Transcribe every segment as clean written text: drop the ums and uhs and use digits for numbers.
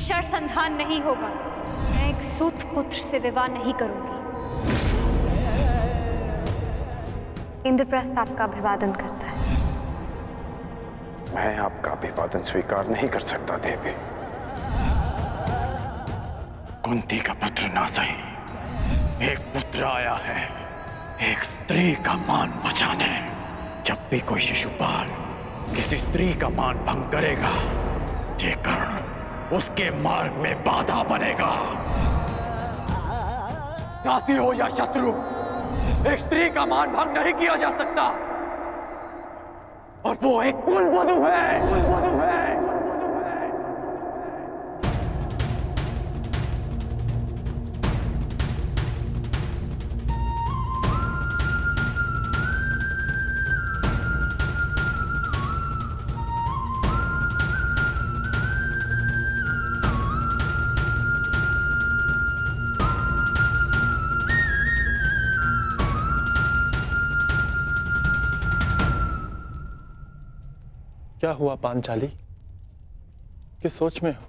शरसंधान नहीं होगा। मैं एक सूत पुत्र से विवाह नहीं करूंगी। इंद्रप्रस्थ आपका अभिवादन करता है। मैं आपका अभिवादन स्वीकार नहीं कर सकता देवी। कुंती का पुत्र ना सही, एक पुत्र आया है एक स्त्री का मान बचाने। जब भी कोई शिशुपाल किसी स्त्री का मान भंग करेगा, ये कर्ण उसके मार्ग में बाधा बनेगा। दासी हो या शत्रु, एक स्त्री का मान भंग नहीं किया जा सकता। और वो एक कुलवधू है। क्या हुआ पांचाली? किस सोच में हो?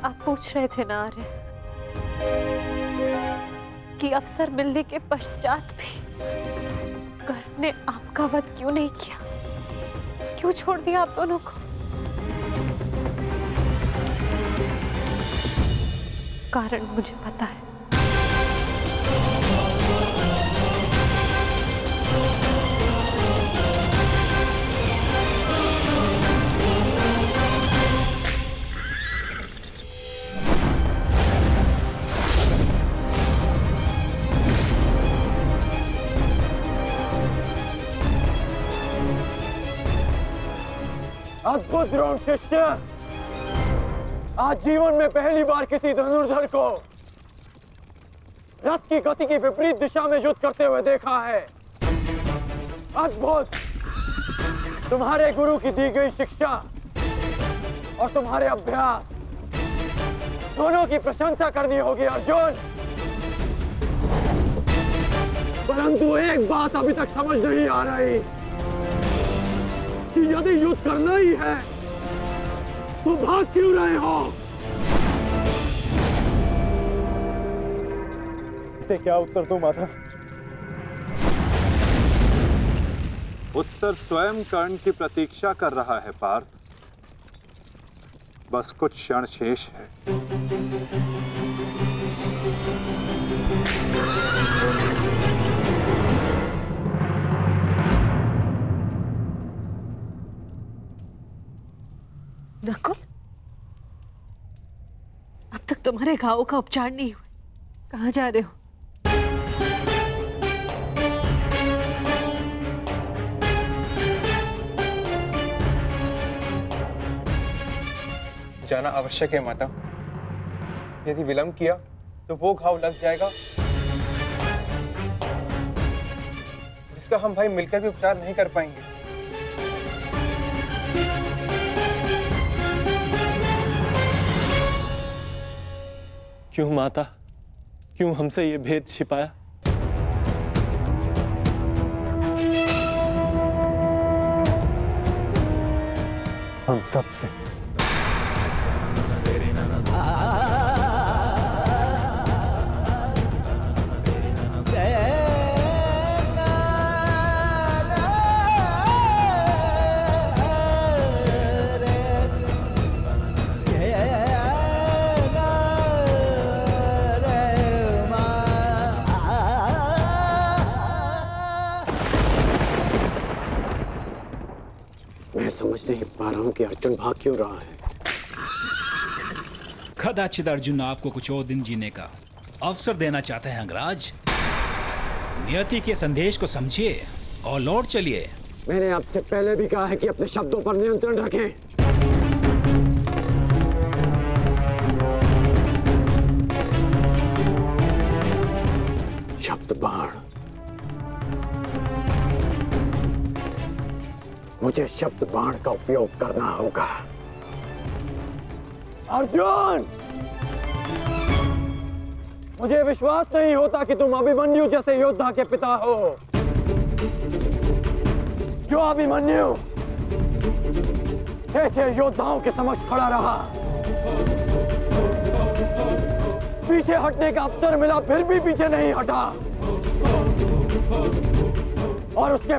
आप पूछ रहे थे ना आर्य कि अवसर मिलने के पश्चात भी कर्ण ने आपका वध क्यों नहीं किया, क्यों छोड़ दिया आप दोनों को? कारण मुझे पता है। अद्भुत द्रोण शिष्य, आज जीवन में पहली बार किसी धनुर्धर को रथ की गति की विपरीत दिशा में युद्ध करते हुए देखा है। अद्भुत! तुम्हारे गुरु की दी गई शिक्षा और तुम्हारे अभ्यास दोनों की प्रशंसा करनी होगी अर्जुन। परंतु एक बात अभी तक समझ नहीं आ रही कि यदि युद्ध करना ही है तो भाग क्यों रहे हो? इसे क्या उत्तर दूं माता? उत्तर स्वयं कर्ण की प्रतीक्षा कर रहा है पार्थ। बस कुछ क्षण शेष है। नकुल, अब तक तुम्हारे घावों का उपचार नहीं हुआ। कहाँ जा रहे हो? जाना आवश्यक है माता। यदि विलंब किया तो वो घाव लग जाएगा जिसका हम भाई मिलकर भी उपचार नहीं कर पाएंगे। क्यों माता, क्यों हमसे ये भेद छिपाया? हम सबसे। मैं समझ नहीं पा रहा हूं कि अर्जुन भाग क्यों रहा है। कदाचित अर्जुन आपको कुछ और दिन जीने का अवसर देना चाहते हैं अंगराज। नियति के संदेश को समझिए और लौट चलिए। मैंने आपसे पहले भी कहा है कि अपने शब्दों पर नियंत्रण रखें। शब्द बाण, मुझे शब्द बाण का उपयोग करना होगा। अर्जुन, मुझे विश्वास नहीं होता कि तुम अभिमन्यु जैसे योद्धा के पिता हो। क्यों अभिमन्यु? 6 योद्धाओं के समक्ष खड़ा रहा। पीछे हटने का अवसर मिला, फिर भी पीछे नहीं हटा। और उसके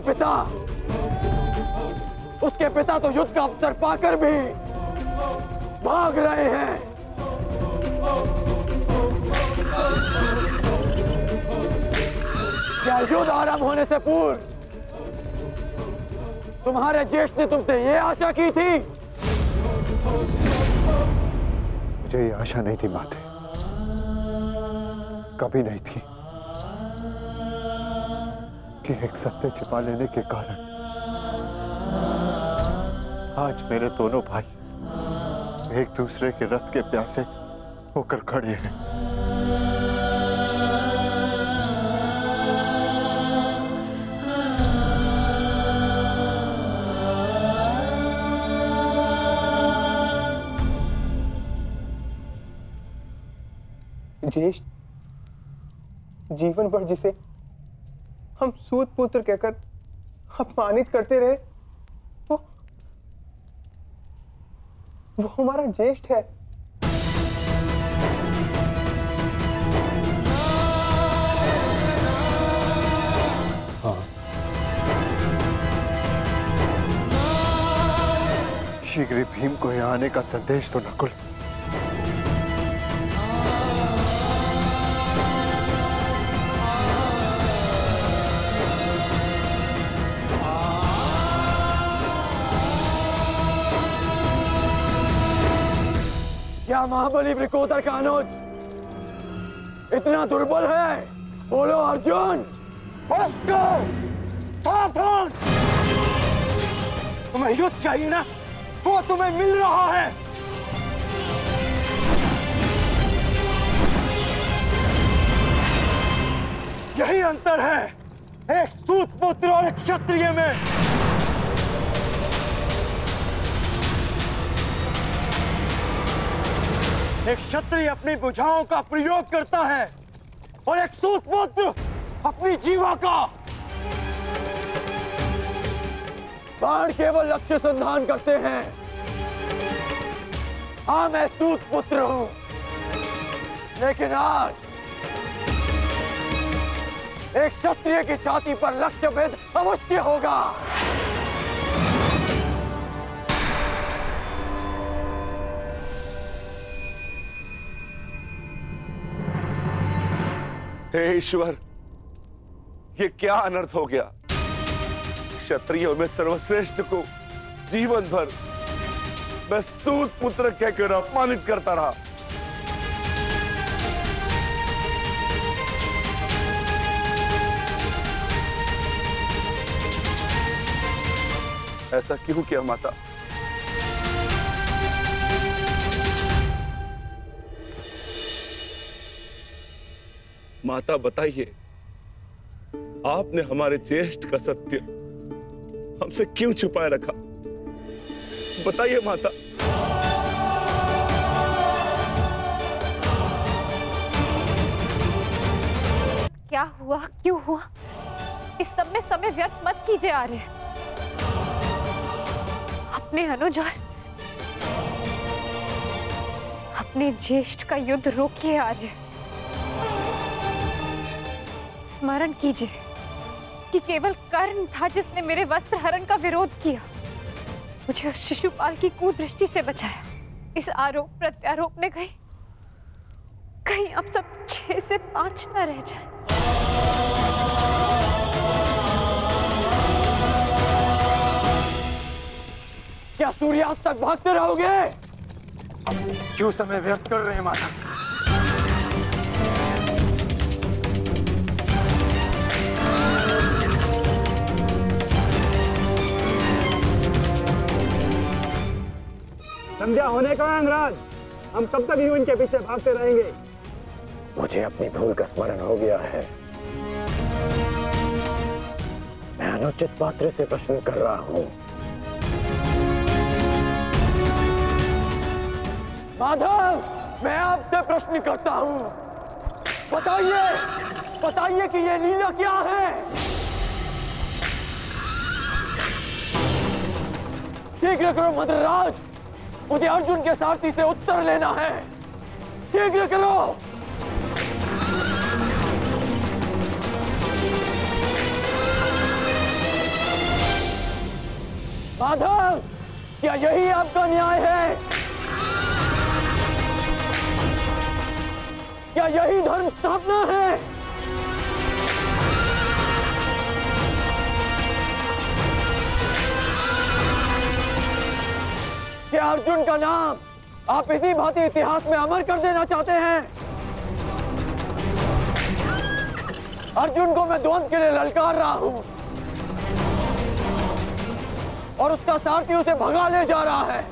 पिता तो युद्ध का अवसर पाकर भी भाग रहे हैं। क्या युद्ध आरंभ होने से पूर्व तुम्हारे ज्येष्ठ ने तुमसे ये आशा की थी? मुझे ये आशा नहीं थी माते, कभी नहीं थी कि एक सत्य छिपा लेने के कारण आज मेरे दोनों भाई एक दूसरे के रथ के प्यासे होकर खड़े हैं। ज्येष्ठ जीवन भर जिसे हम सूत पुत्र कहकर अपमानित करते रहे, वो हमारा ज्येष्ठ है। हाँ, शीघ्र ही भीम को यहाँ आने का संदेश तो नकुल। क्या महाबली वृकोदर का अनुज इतना दुर्बल है? बोलो अर्जुन। सावधान! तुम्हें युद्ध चाहिए ना, वो तुम्हें मिल रहा है। यही अंतर है एक सूत पुत्र और एक क्षत्रिय में। एक क्षत्रिय अपनी भुजाओं का प्रयोग करता है और एक सूत पुत्र अपनी जीवा का। बाण केवल लक्ष्य संधान करते हैं। हाँ, मैं सूत पुत्र हूं, लेकिन आज एक क्षत्रिय की छाती पर लक्ष्य भेद अवश्य होगा। हे ईश्वर, ये क्या अनर्थ हो गया? क्षत्रियों में सर्वश्रेष्ठ को जीवन भर मैं सूत पुत्र कहकर अपमानित करता रहा। ऐसा क्यों किया माता? माता बताइए, आपने हमारे ज्येष्ठ का सत्य हमसे क्यों छुपाए रखा? बताइए माता। क्या हुआ, क्यों हुआ, इस सब में समय व्यर्थ मत कीजिए आर्य। अपने अनुज और अपने ज्येष्ठ का युद्ध रोकिए आर्य। स्मरण कीजिए कि केवल कर्ण था जिसने मेरे वस्त्र हरण का विरोध किया, मुझे उस शिशुपाल की कुदृष्टि से बचाया। इस आरोप प्रत्यारोप में कहीं अब सब 6 से 5 न रह जाए। क्या सूर्यास्त तक भागते रहोगे? क्यों समय व्यर्थ कर रहे हैं माता? संध्या होने का अंगराज, हम कब तक यूं इनके पीछे भागते रहेंगे? मुझे अपनी भूल का स्मरण हो गया है। मैं अनुचित पात्र से प्रश्न कर रहा हूं। माधव, मैं आपसे प्रश्न करता हूं। बताइए, बताइए कि ये लीला क्या है? शीघ्र करो मदरराज, मुझे अर्जुन के सारथी से उत्तर लेना है। शीघ्र करो। माधव, क्या यही आपका न्याय है? क्या यही धर्म स्थापना है? क्या अर्जुन का नाम आप इसी भांति इतिहास में अमर कर देना चाहते हैं? अर्जुन को मैं द्वंद्व के लिए ललकार रहा हूं और उसका सारथी उसे भगा ले जा रहा है।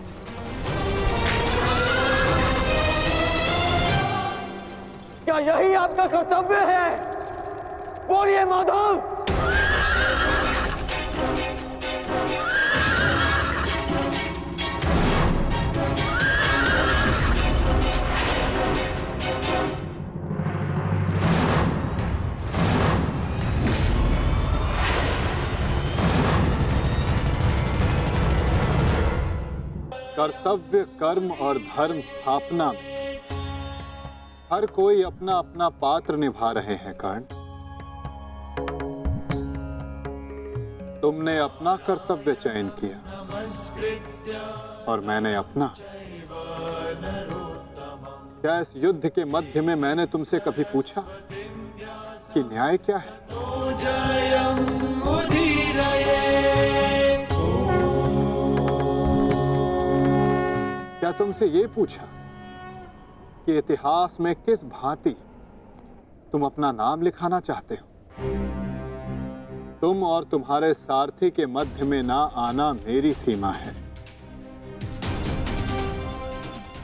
क्या यही आपका कर्तव्य है? बोलिए माधव। कर्तव्य, कर्म और धर्म स्थापना में हर कोई अपना अपना पात्र निभा रहे हैं कर्ण। तुमने अपना कर्तव्य चयन किया और मैंने अपना। क्या इस युद्ध के मध्य में मैंने तुमसे कभी पूछा कि न्याय क्या है? क्या तुमसे ये पूछा कि इतिहास में किस भांति तुम अपना नाम लिखाना चाहते हो? तुम और तुम्हारे सारथी के मध्य में ना आना मेरी सीमा है,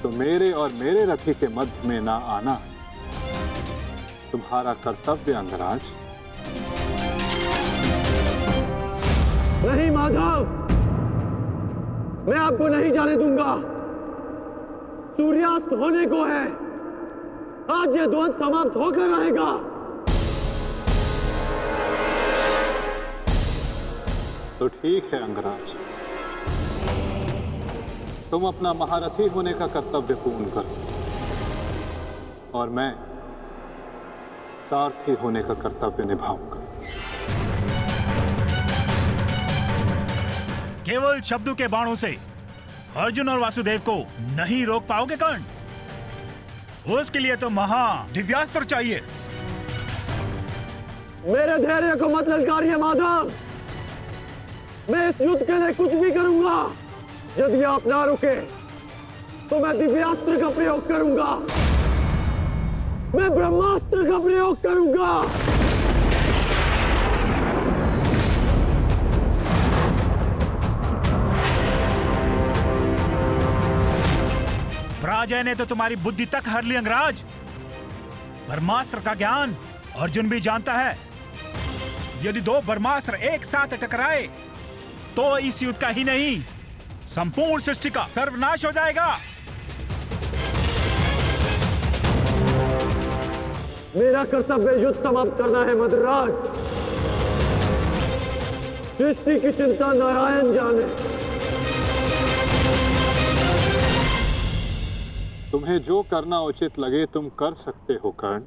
तो मेरे और मेरे रथी के मध्य में ना आना तुम्हारा कर्तव्य अंगराज। नहीं माधव, मैं आपको नहीं जाने दूंगा। सूर्यास्त होने को है, आज ये द्वंद्व समाप्त होकर रहेगा। तो ठीक है अंगराज, तुम अपना महारथी होने का कर्तव्य पूर्ण करो और मैं सारथी होने का कर्तव्य निभाऊंगा। केवल शब्दों के बाणों से अर्जुन और वासुदेव को नहीं रोक पाओगे कर्ण। उसके लिए तो महा दिव्यास्त्र चाहिए। मेरे धैर्य को मत ललकारिए माधव, मैं इस युद्ध के लिए कुछ भी करूंगा। यदि आप ना रुके तो मैं दिव्यास्त्र का प्रयोग करूंगा, मैं ब्रह्मास्त्र का प्रयोग करूंगा। पराजय ने तो तुम्हारी बुद्धि तक हर ली अंगराज। ब्रह्मास्त्र का ज्ञान अर्जुन भी जानता है। यदि दो ब्रह्मास्त्र एक साथ टकराए तो इस युद्ध का ही नहीं, संपूर्ण सृष्टि का सर्वनाश हो जाएगा। मेरा कर्तव्य युद्ध समाप्त करना है मदरराज। सृष्टि की चिंता नारायण जाने। तुम्हें जो करना उचित लगे तुम कर सकते हो कर्ण,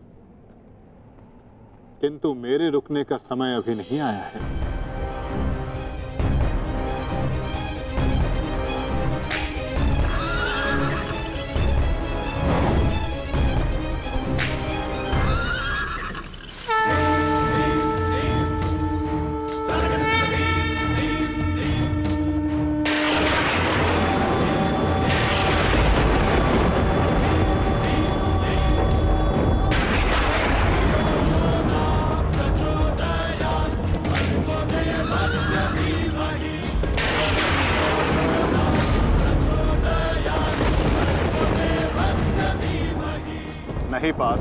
किंतु मेरे रुकने का समय अभी नहीं आया है। नहीं पार्थ,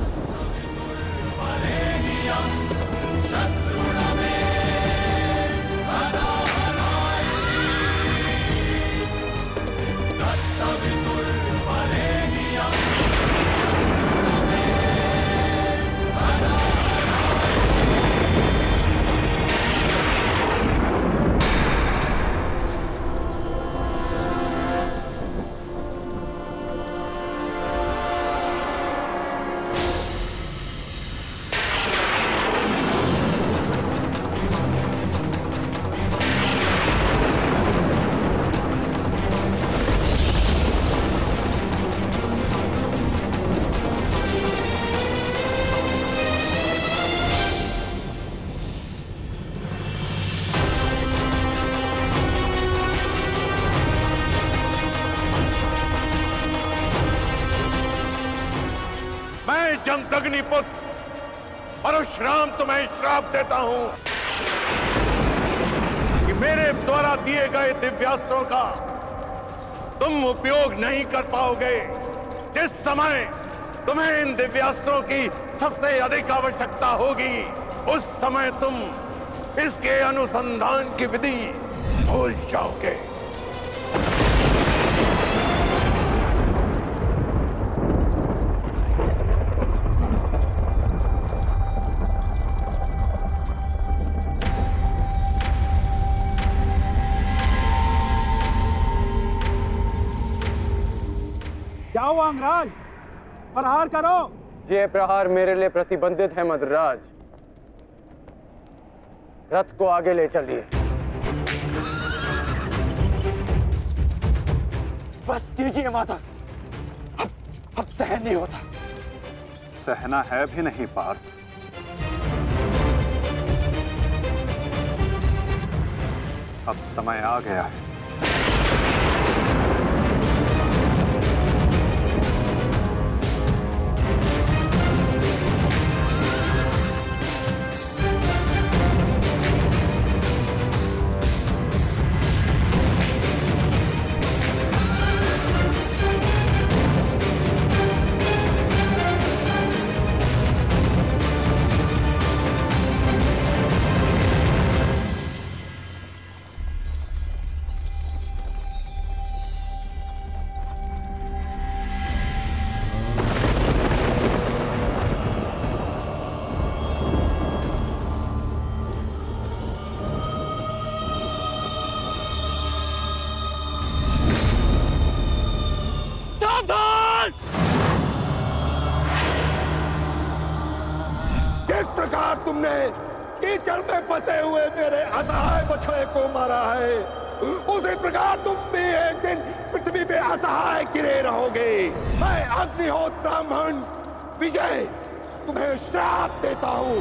जमदग्नि पुत्र परशुराम तुम्हें श्राप देता हूं कि मेरे द्वारा दिए गए दिव्यास्त्रों का तुम उपयोग नहीं कर पाओगे। जिस समय तुम्हें इन दिव्यास्त्रों की सबसे अधिक आवश्यकता होगी, उस समय तुम इसके अनुसंधान की विधि भूल जाओगे। क्या हुआ अंगराज? प्रहार करो। ये प्रहार मेरे लिए प्रतिबंधित है मद्रराज। रथ को आगे ले चलिए। बस कीजिए माता, अब सहन नहीं होता। सहना है भी नहीं पार्थ। अब समय आ गया है। किस प्रकार तुमने कीचड़ में फंसे हुए मेरे असहाय बछड़े को मारा है, उसी प्रकार तुम भी एक दिन पृथ्वी पे असहाय गिरे रहोगे। मैं अग्निहोत्र ब्राह्मण विजय तुम्हें श्राप देता हूं।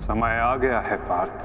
समय आ गया है पार्थ।